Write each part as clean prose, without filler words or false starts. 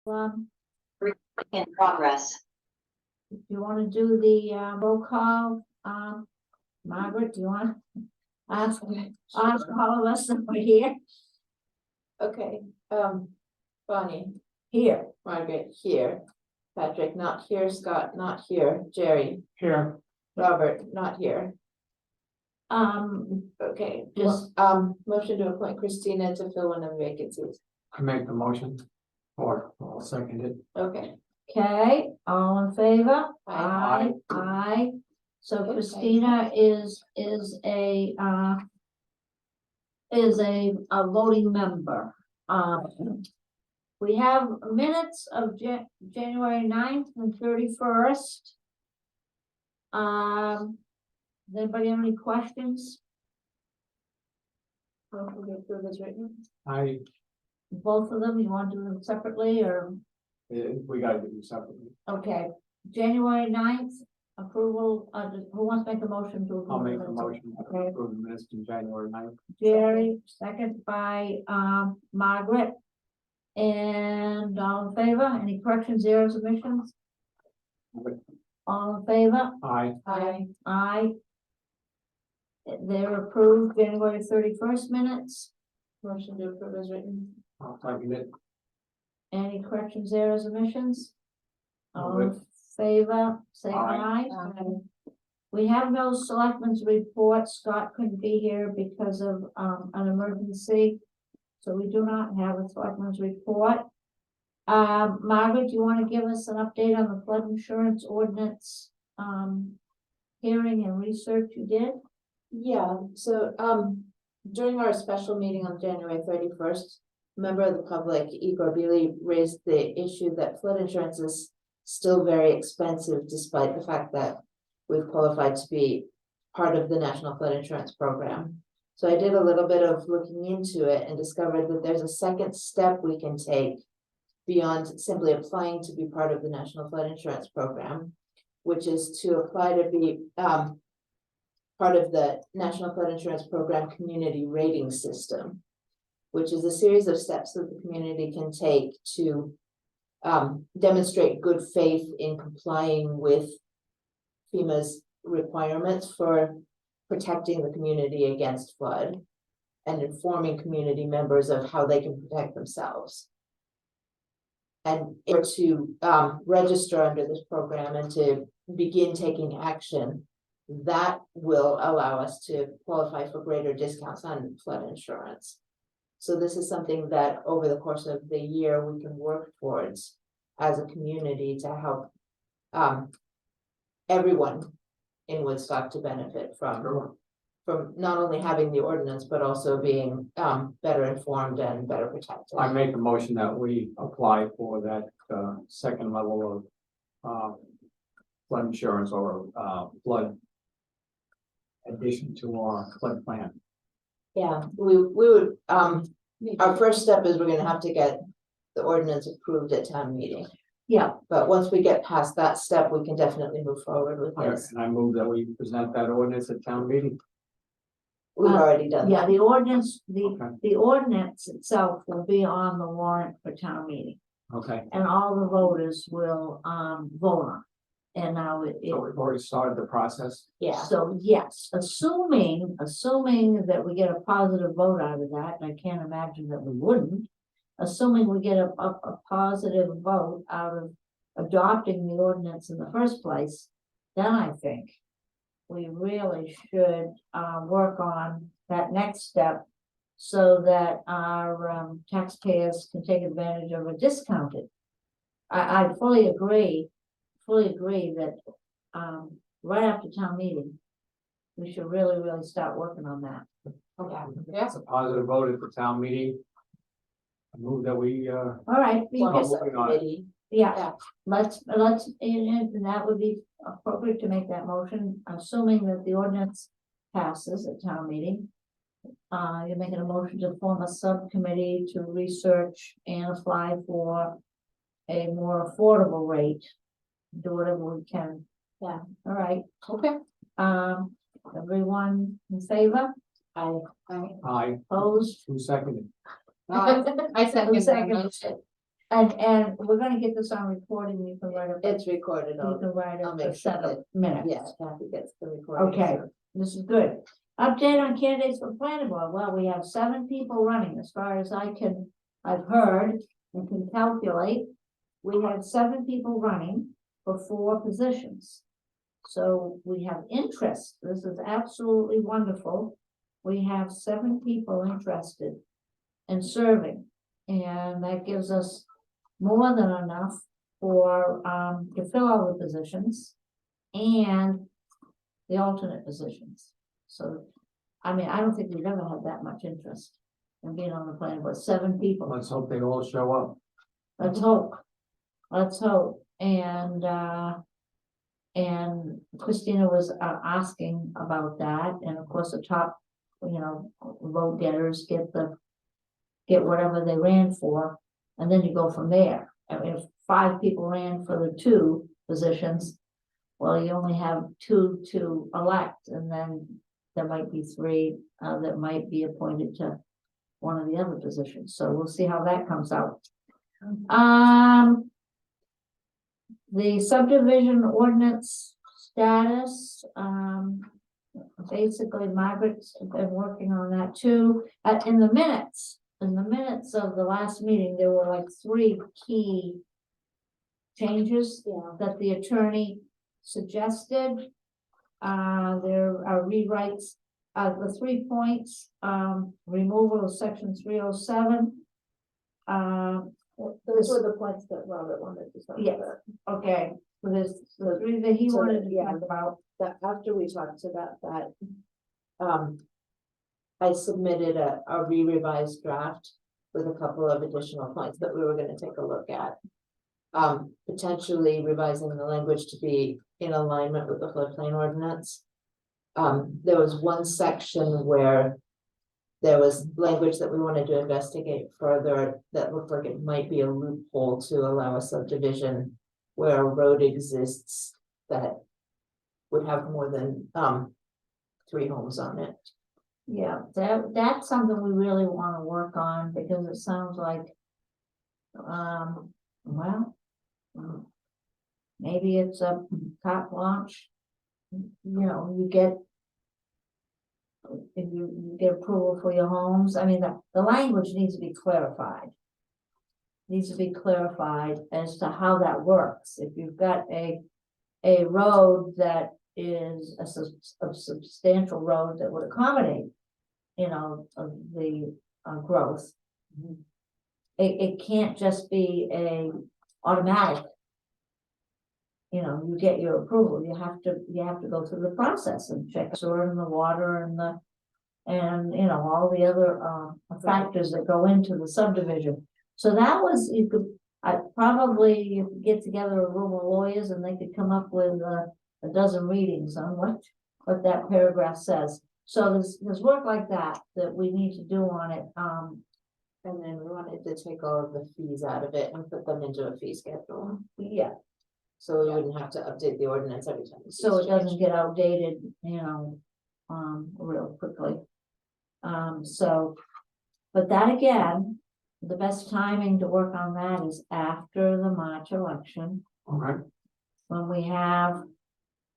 In progress. You want to do the roll call? Margaret, do you want to ask all of us that we're here? Okay, Bonnie, Here. Margaret, here. Patrick, not here. Scott, not here. Jerry, Here. Robert, not here. Okay, Just- motion to appoint Christina to fill one of the vacancies. I make the motion, or I'll second it. Okay, Okay, all in favor? Aye. Aye. So Okay. Christina is a voting member. We have minutes of January 9th and 31st. Does anybody have any questions? motion to approve is written. Both of them, you want to do them separately or? We gotta do separately. Okay, January 9th, approval, who wants to make a motion to approve? I'll make the the minutes? motion to Okay. approve the minutes in January 9th. Jerry, second by Margaret. And all in favor, any corrections, errors, omissions? All in favor? Aye. Aye. They're approved. January 31st minutes. Motion to approve is written. I'll second it. Any corrections, errors, omissions? All Move in favor, say Aye. aye. We have no selectmen's report. Scott couldn't be here because of an emergency. So we do not have a selectmen's report. Margaret, do you want to give us an update on the flood insurance ordinance hearing and research you did? Yeah, so, during our special meeting on January 31st, a member of the public, Igor Beely, raised the issue that flood insurance is still very expensive despite the fact that we've qualified to be part of the National Flood Insurance Program. So I did a little bit of looking into it and discovered that there's a second step we can take beyond simply applying to be part of the National Flood Insurance Program, which is to apply to be part of the National Flood Insurance Program Community Rating System, which is a series of steps that the community can take to demonstrate good faith in complying with FEMA's requirements for protecting the community against flood and informing community members of how they can protect themselves. And to register under this program and to begin taking action, that will allow us to qualify for greater discounts on flood insurance. So this is something that over the course of the year, we can work towards as a community to help everyone in Woodstock to benefit from not only having the ordinance, but also being better informed and better protected. I make a motion that we apply for that second level of flood insurance or flood addition to our flood plan. Yeah, we would, our first step is we're gonna have to get the ordinance approved at town meeting. Yeah. But once we get past that step, we can definitely move forward with this. And I move that we present that ordinance at town meeting. We've already done Yeah, that. the ordinance, Okay. the ordinance itself will be on the warrant for town meeting. Okay, And all the voters will vote on. And now so we've already started the process. Yeah, so yes, assuming that we get a positive vote out of that, and I can't imagine that we wouldn't. Assuming we get a positive vote out of adopting the ordinance in the first place, then I think we really should work on that next step so that our taxpayers can take advantage of a discounted. I fully agree that right after town meeting, we should really start working on that. okay. It's a positive vote at the town meeting. I move that we All right, Form a Well, moving on. subcommittee. yeah, Yeah. let's, and that would be appropriate to make that motion, assuming that the ordinance passes at town meeting. You're making a motion to form a subcommittee to research and apply for a more affordable rate. Do whatever we can. Yeah. All right, Okay. everyone in favor, Aye. opposed? Who seconded? I Who seconded it? And we're gonna get this on recording, you can write up, It's recorded, you I'll, can write I'll up make the sure 7 minutes. yeah, Kathy gets the recording. Okay. so- This is good. Update on candidates for planning board. Well, we have 7 people running, as far as I've heard and can calculate. We had 7 people running for 4 positions. So we have interest. This is absolutely wonderful. We have 7 people interested in serving. And that gives us more than enough for, to fill all the positions and the alternate positions. So, I mean, I don't think we've ever had that much interest in being on the planning board, 7 people. Let's hope they all show up. Let's hope. Let's hope. And Christina was asking about that, and of course, the top, vote getters get whatever they ran for, and then you go from there. I mean, if 5 people ran for the 2 positions, well, you only have 2 to elect, and then there might be 3 that might be appointed to one of the other positions. So we'll see how that comes out. The subdivision ordinance status, basically Margaret's been working on that too. In the minutes of the last meeting, there were like 3 key changes that the attorney suggested. There are rewrites, the 3 points, removal of section 307. Those were the points that Robert wanted to talk Yes. about. Okay, so there's the 3 that he So, wanted to yeah. talk about. That after we talked about that, I submitted a re-revised draft with a couple of additional points that we were gonna take a look at. Potentially revising the language to be in alignment with the floodplain ordinance. There was one section where there was language that we wanted to investigate further that looked like it might be a loophole to allow a subdivision where a road exists that would have more than 3 homes on it. Yeah, that's something we really want to work on, because it sounds like, well, maybe it's a carte blanche. You get, if you get approval for your homes, I mean, the language needs to be clarified. Needs to be clarified as to how that works. If you've got a road that is a substantial road that would accommodate, of the growth. It can't just be a automatic. You get your approval, you have to go through the process and check sewer and the water and all the other factors that go into the subdivision. So that was, you could get together a room of lawyers and they could come up with a dozen readings on what that paragraph says. So there's work like that we need to do on it. And then we wanted to take all of the fees out of it and put them into a fee schedule. Yeah, So we wouldn't have to update the ordinance every time. the so fees it doesn't change. get outdated, real quickly. But that again, the best timing to work on that is after the March election, Okay, when we have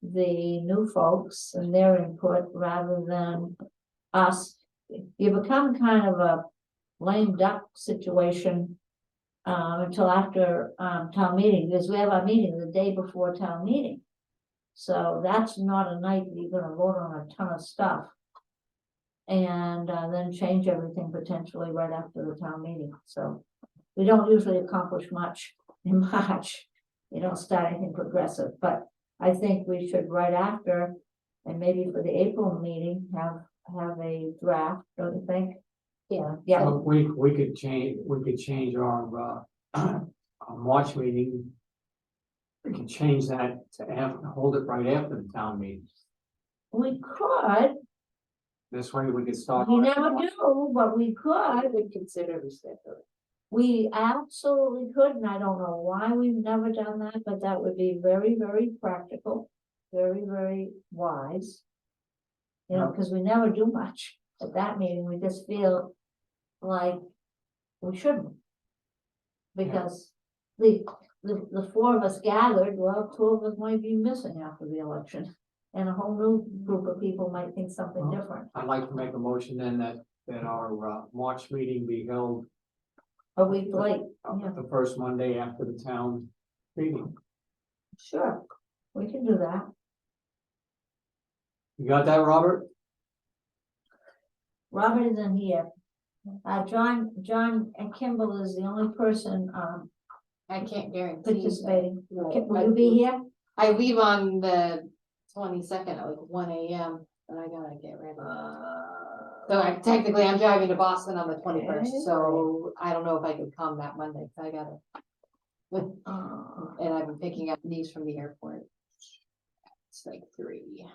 the new folks and their input rather than us. You become kind of a lame duck situation until after town meeting, because we have our meeting the day before town meeting. So that's not a night that you're gonna vote on a ton of stuff. And then change everything potentially right after the town meeting. So we don't usually accomplish much in March. You don't start anything progressive, but I think we should right after, and maybe for the April meeting, have a draft, don't you think? Yeah. well, we could change our March meeting. We can change that to hold it right after the town meeting. We could, This way we could start. we never do, but we I could. would consider rescheduling. We absolutely could, and I don't know why we've never done that, but that would be very, very practical, very, very wise. Because we never do much at that meeting, we just feel like we shouldn't. because the four of us gathered, well, two of us might be missing after the election. And a whole new group of people might think something Well, different. I'd like to make a motion then that our March meeting be held A week late, yeah. the first Monday after the town meeting. Sure, we can do that. You got that, Robert? Robert isn't here. John and Kimball is the only person, I can't guarantee. participating. Right. Will you be here? I leave on the 22nd at like 1 AM, and I gotta get ready. So I'm driving to Boston on the 21st, so I don't know if I could come that Monday, 'cause I gotta. And I've been picking up these from the airport. It's like 3.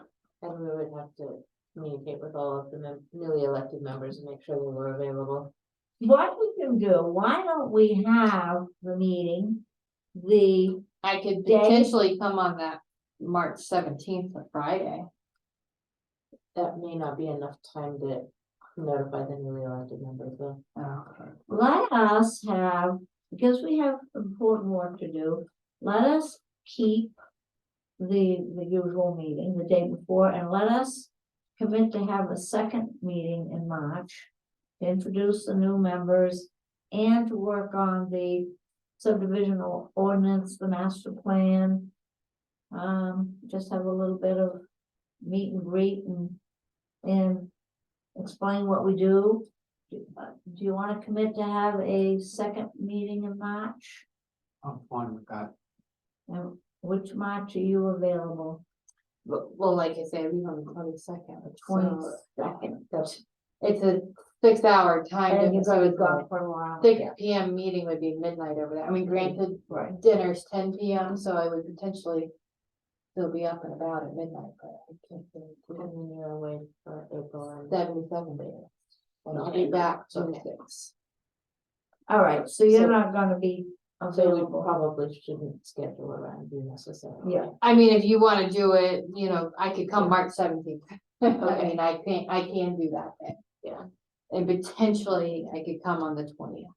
And we would have to communicate with all of the newly elected members and make sure they were available. What we can do, why don't we have the meeting, I could Day? potentially come on that March 17th, a Friday. That may not be enough time to notify the newly elected members, though. let us have, because we have important work to do, let us keep the usual meeting the day before, and let us commit to have a second meeting in March to introduce the new members and to work on the subdivisional ordinance, the master plan. Just have a little bit of meet and greet and explain what we do. Do you want to commit to have a second meeting in March? I'm fine with that. And which March are you available? Well, like I said, I leave on the 22nd. so 22nd. It's a 6-hour time And you're difference, so gonna be it's gone like for a while. 6 PM meeting would be midnight over there. I mean, granted, Right. dinner's 10 PM, so I would potentially still be up and about at midnight, but I can't And then you're away for April and 77 days. And I'll be back Okay. 26. All right, so you're So- not gonna be so we available. probably shouldn't schedule around you necessarily. Yeah. I mean, if you wanna do it, I could come Yeah. March 17th. I mean, I can do that then. Yeah. And potentially I could come on the 20th.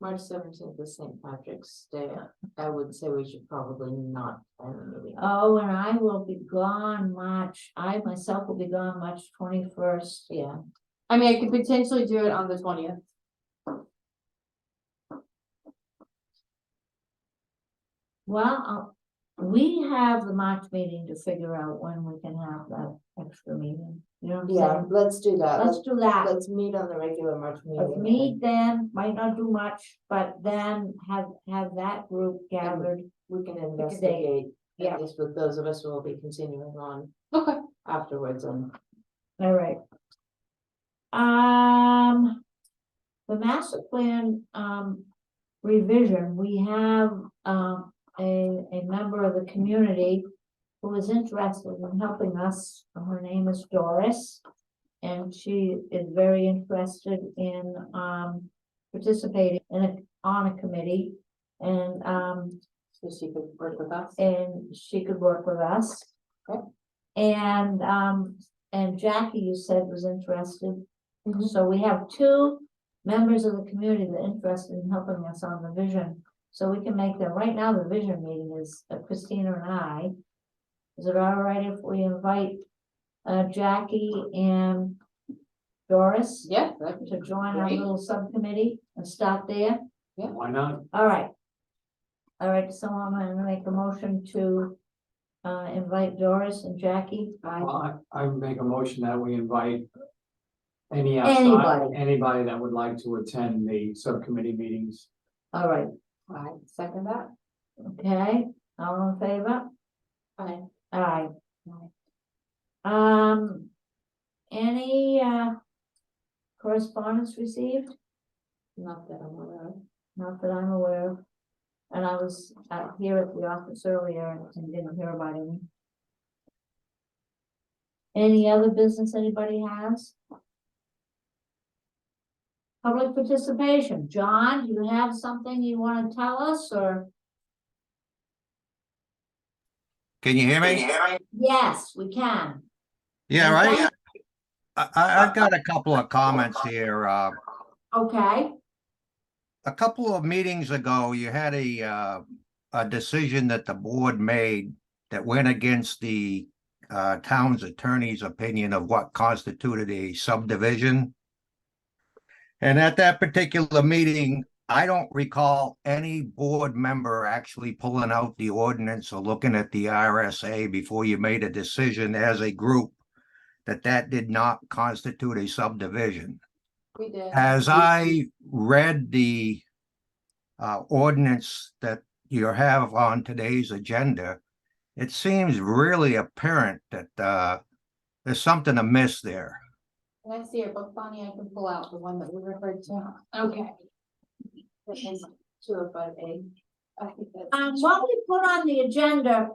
March 17th is St. Patrick's Day. I would say we should probably not plan a meeting. Oh, and I will be gone I myself will be gone March 21st. Yeah, I mean, I could potentially do it on the 20th. Well, we have the March meeting to figure out when we can have that extra meeting. You know what I'm yeah, saying? let's do that. Let's do that. Let's meet on the regular March Let's meeting. meet then, might not do much, but then have that group gathered. We can date. investigate, Yeah. at least with those of us who will be continuing on Okay. afterwards and. All right. The master plan, revision, we have, a member of the community who is interested in helping us. Her name is Doris. And she is very interested in, participating on a committee. And, So she could work with us. she could work with us. Okay. And Jackie, you said, was interested. Mhm. So we have two members of the community that are interested in helping us on the vision. So we can make them, right now, the vision meeting is Christina and I. Is it all right if we invite Jackie and Doris Yeah. to join our Great. little subcommittee and start there? Why not? All right. All right, so I'm gonna make a motion to invite Doris and Jackie. I would make a motion that we invite Anybody. anybody that would like to attend the subcommittee meetings. All right, I second that. okay, all in favor? Aye. Aye. Any correspondence received? Not that I'm aware of. Not that I'm aware of. And I was here at the office earlier and didn't hear about any. Any other business anybody has? Public participation. John, do you have something you want to tell us, or? Can you hear me? Yes, we can. Yeah, right. Okay. I've got a couple of comments here. Okay, a couple of meetings ago, you had a decision that the board made that went against the town's attorney's opinion of what constituted a subdivision. And at that particular meeting, I don't recall any board member actually pulling out the ordinance or looking at the RSA before you made a decision as a group that that did not constitute a subdivision. We did. As I read the ordinance that you have on today's agenda, it seems really apparent that there's something amiss there. Can I see your book, Bonnie? I can pull out the one that we referred to. Okay. This is 205A. I think that's. What we put on the agenda,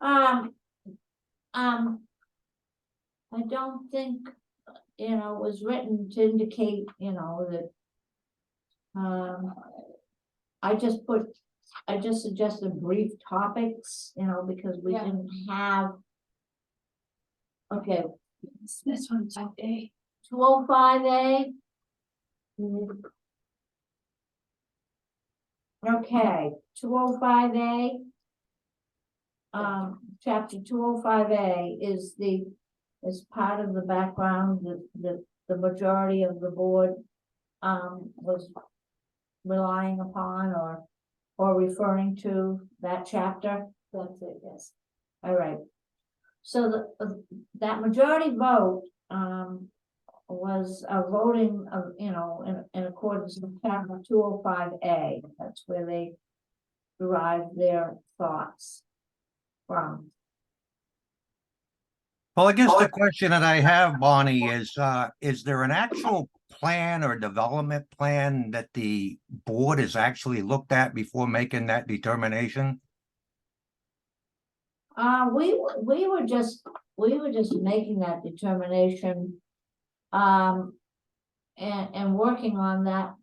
I don't think, was written to indicate, that, I just suggested brief topics, because we Yeah. didn't have. Okay, This one's A. 205A. Okay, 205A. Chapter 205A is part of the background that the majority of the board was relying upon or referring to that chapter. That's it, yes. All right. So that majority vote was a voting of, in accordance with chapter 205A. That's where they derived their thoughts from. Well, I guess the question that I have, Bonnie, is there an actual plan or development plan that the board has actually looked at before making that determination? We were just making that determination. And working on that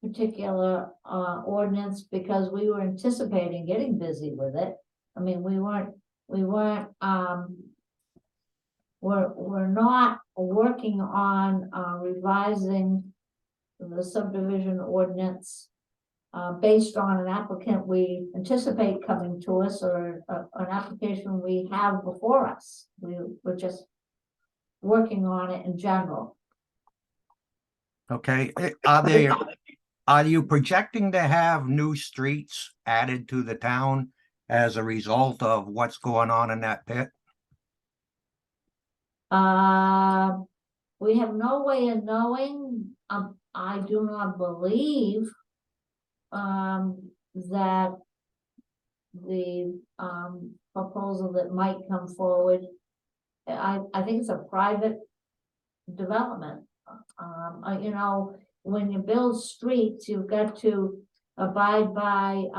particular ordinance because we were anticipating getting busy with it. I mean, we're not working on revising the subdivision ordinance based on an applicant we anticipate coming to us or an application we have before us. We're just working on it in general. Okay, are you projecting to have new streets added to the town as a result of what's going on in that pit? We have no way of knowing. I do not believe that the proposal that might come forward, I think it's a private development. When you build streets, you've got to abide by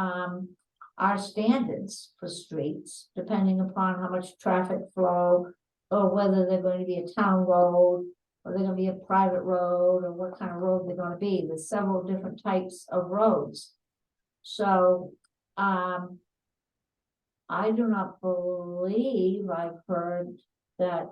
our standards for streets, depending upon how much traffic flow, or whether they're going to be a town road, or they're going to be a private road, or what kind of road they're going to be. There's several different types of roads. So, I do not believe I've heard that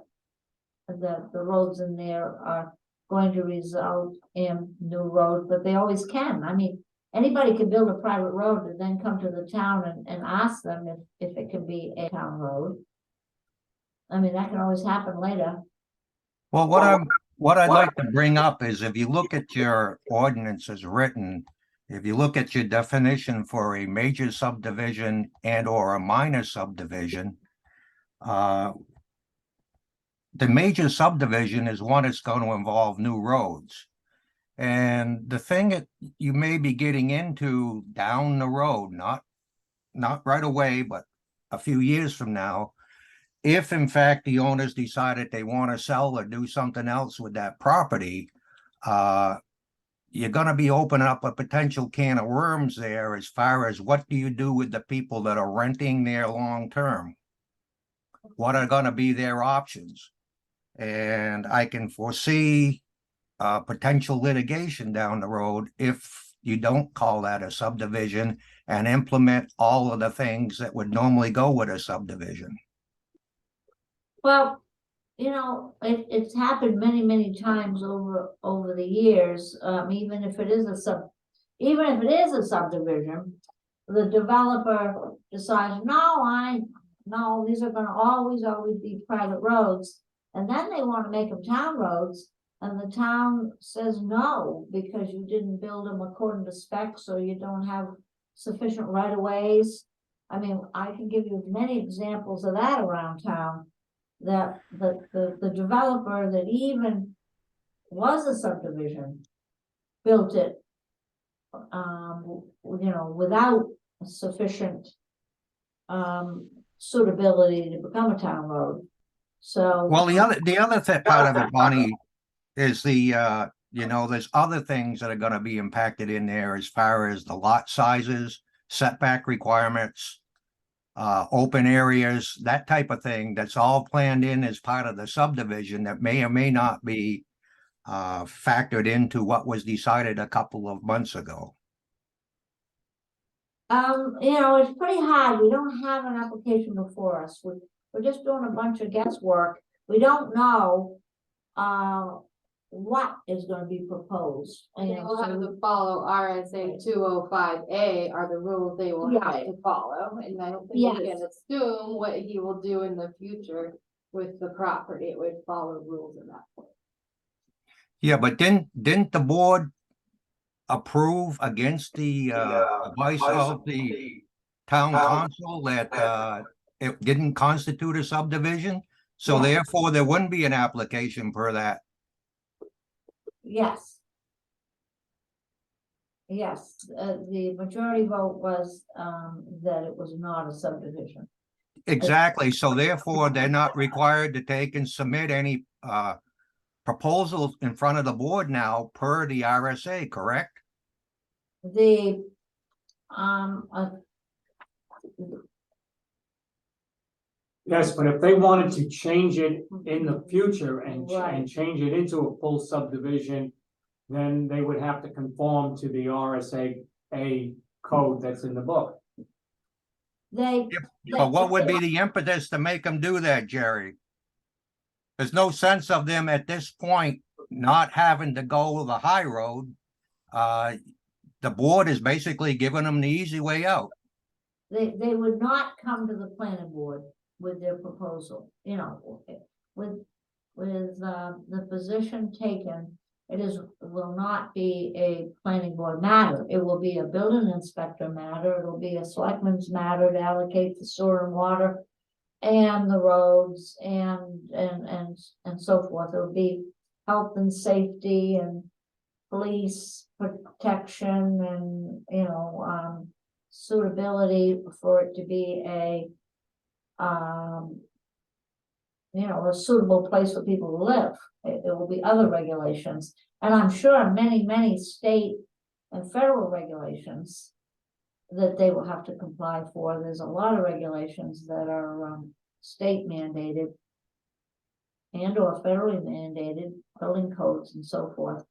the roads in there are going to result in new roads, but they always can. I mean, anybody can build a private road and then come to the town and ask them if it can be a town road. I mean, that can always happen later. Well, what I'd like to bring up is if you look at your ordinance as written, if you look at your definition for a major subdivision and or a minor subdivision, the major subdivision is one that's going to involve new roads. And the thing that you may be getting into down the road, not right away, but a few years from now, if in fact the owners decided they want to sell or do something else with that property, you're going to be opening up a potential can of worms there as far as what do you do with the people that are renting there long term? What are going to be their options? And I can foresee potential litigation down the road if you don't call that a subdivision and implement all of the things that would normally go with a subdivision. Well, it's happened many, many times over the years. Even if it is even if it is a subdivision, the developer decides, no, these are gonna always be private roads. And then they wanna make them town roads, and the town says no, because you didn't build them according to specs, or you don't have sufficient right of ways. I mean, I can give you many examples of that around town, that the developer that even was a subdivision built it, without sufficient suitability to become a town road. So. Well, the other part of it, Bonnie, is there's other things that are gonna be impacted in there as far as the lot sizes, setback requirements, open areas, that type of thing, that's all planned in as part of the subdivision that may or may not be factored into what was decided a couple of months ago. It's pretty hard. We don't have an application before us. We're just doing a bunch of guesswork. We don't know what is gonna be proposed. They will have to follow RSA 205A are the rules they will have to follow, and I don't think we can assume what he will do in the future with the property. It would follow rules in that point. Yeah, but didn't the board approve against the advice of the town council that it didn't constitute a subdivision? So therefore, there wouldn't be an application per that. Yes. Yes, the majority vote was that it was not a subdivision. Exactly. So therefore, they're not required to take and submit any proposals in front of the board now per the RSA, correct? The Yes, but if they wanted to change it in the future and Right. change it into a full subdivision, then they would have to conform to the RSA code that's in the book. they. But what would be the impetus to make them do that, Jerry? There's no sense of them at this point not having to go the high road. The board is basically giving them the easy way out. They would not come to the planning board with their proposal, with the position taken. Will not be a planning board matter. It will be a building inspector matter. It'll be a selectman's matter to allocate the sewer and water and the roads and so forth. It'll be health and safety and police protection and, suitability for it to be a suitable place for people to live. It will be other regulations, and I'm sure many state and federal regulations that they will have to comply for. There's a lot of regulations that are state mandated and or federally mandated, building codes and so forth.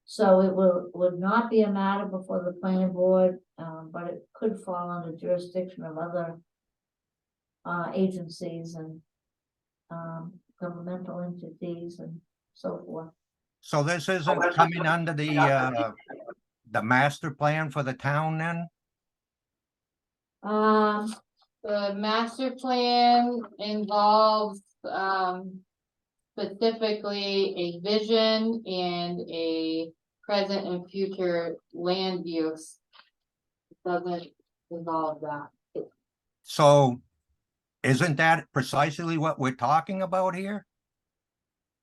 So it would not be a matter before the planning board, but it could fall under jurisdiction of other agencies and governmental entities and so forth. So this isn't coming under the master plan for the town then? The master plan involves, specifically a vision and a present and future land use. It doesn't involve that. So isn't that precisely what we're talking about here?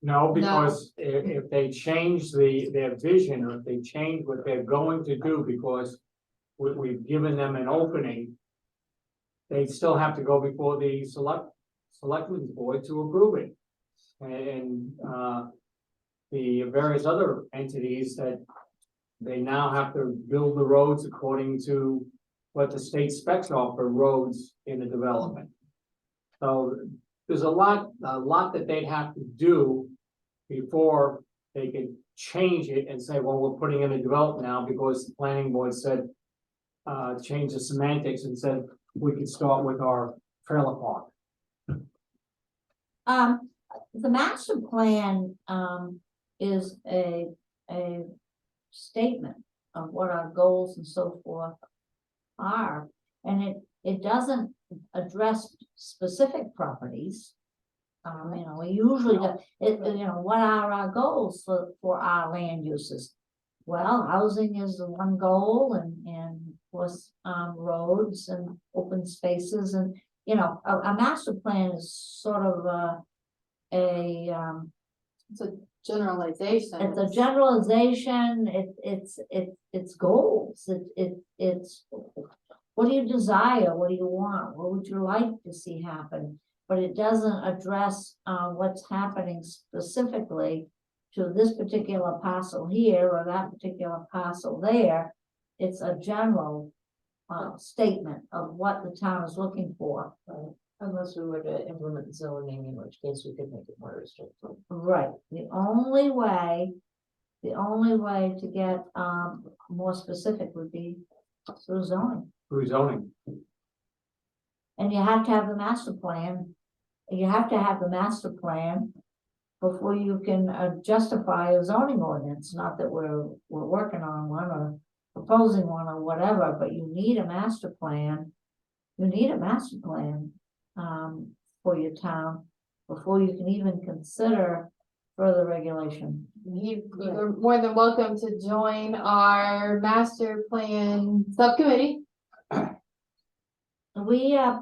No, because if they change their vision, or if they change what they're going to do, because we've given them an opening, they still have to go before the selectmen's board to approve it. And the various other entities that they now have to build the roads according to what the state specs are for roads in the development. So there's a lot that they'd have to do before they could change it and say, well, we're putting in a development now because the planning board said, change the semantics and said we could start with our trailer park. The master plan is a statement of what our goals and so forth are. And it doesn't address specific properties. We usually, what are our goals for our land uses? Well, housing is the one goal and of course, roads and open spaces and, a master plan is sort of It's a generalization. it's a generalization, it's goals, it's what do you desire, what do you want, what would you like to see happen? But it doesn't address what's happening specifically to this particular parcel here or that particular parcel there. It's a general statement of what the town is looking for. Unless we were to implement zoning, in which case we could make it more restrictive. Right, the only way to get more specific would be through zoning. Through zoning. And you have to have the master plan. You have to have the master plan before you can justify a zoning ordinance. Not that we're working on one or proposing one or whatever, but you need a master plan. You need a master plan for your town before you can even consider further regulation. You're more than welcome to join our master plan subcommittee. We, I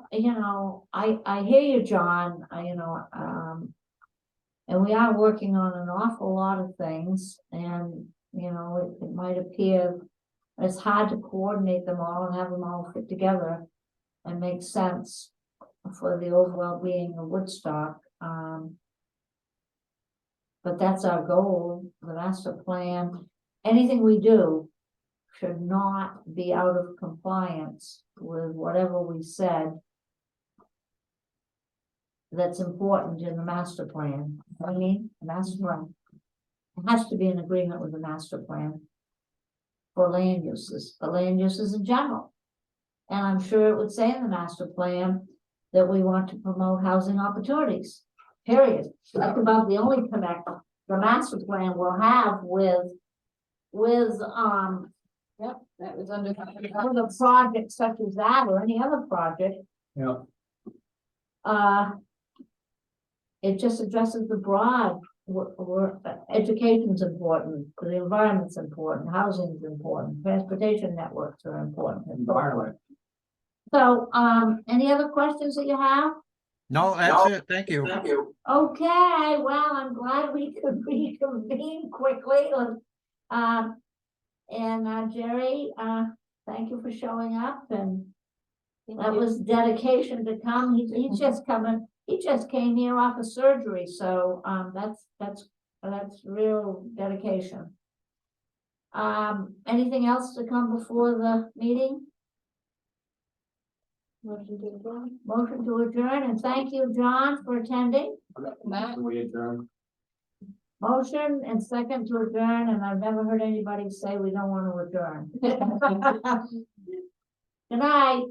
hear you, John, and we are working on an awful lot of things and, it might appear it's hard to coordinate them all and have them all fit together and make sense for the overall being of Woodstock. But that's our goal, the master plan. Anything we do should not be out of compliance with whatever we said that's important in the master plan. The master plan. It has to be in agreement with the master plan for land uses in general. And I'm sure it would say in the master plan that we want to promote housing opportunities, period. That's about the only connect the master plan will have with Yep, that was under. with a project such as that or any other project. Yeah. It just addresses the broad, education's important, the environment's important, housing's important, transportation networks are important. Environment. So, any other questions that you have? No, that's it. Thank you. Okay, well, I'm glad we could reconvene quickly. Jerry, thank you for showing up and that was dedication to come. He's just coming. He just came here off of surgery, so that's real dedication. Anything else to come before the meeting? Motion to adjourn. Motion to adjourn, and thank you, John, for attending. Matt? We adjourn. Motion and second to adjourn, and I've never heard anybody say we don't want to adjourn. Good night.